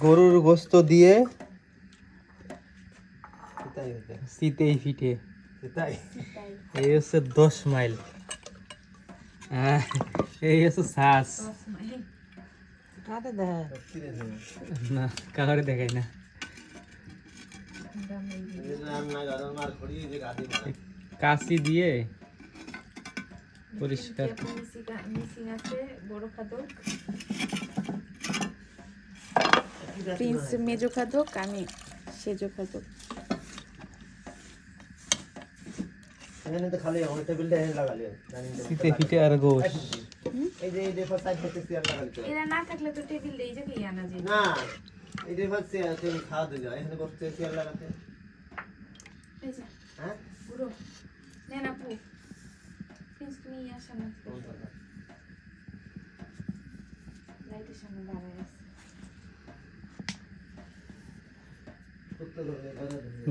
গরুর গোস্ত দিয়ে শীতেই পিঠে, এই হচ্ছে 10 মাইল, এই হচ্ছে শ্বাস না, কাউরে দেখাই না। কাশি দিয়ে পরিষ্কার। প্রিন্স মেজো খাদক, আমি সেজো খাদক। শীতে পিঠে আর গোশ। এরা না থাকলে তো টেবিল এই জায়গায় আনা যায় না, এটা হচ্ছে তুমি খাওয়া দিলে এখানে বসতে চেয়ার লাগাতে। এই যে হ্যাঁ পুরো নেন আপু, প্রিন্স তুমি আসা না, লাইটের সামনে দাঁড়ায় আছে।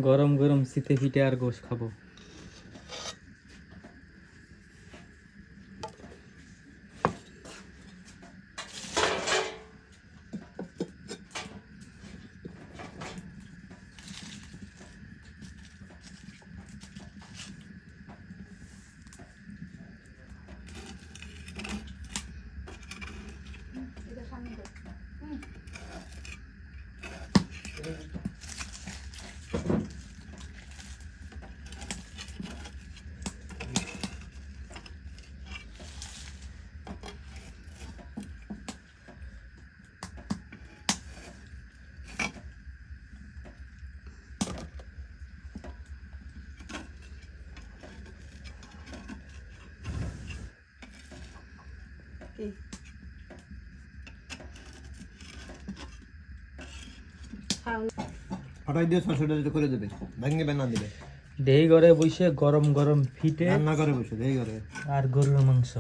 গরম গরম শীতে পিঠে আর গোশ খাবো। এটা সামনে দাও। হঠাৎ দিয়ে ছোট করে দেবে, ভাঙে বানা দিবে। দেই ঘরে বসে গরম গরম পিঠে রান্না করে বসে দেই করে আর গরুর মাংস।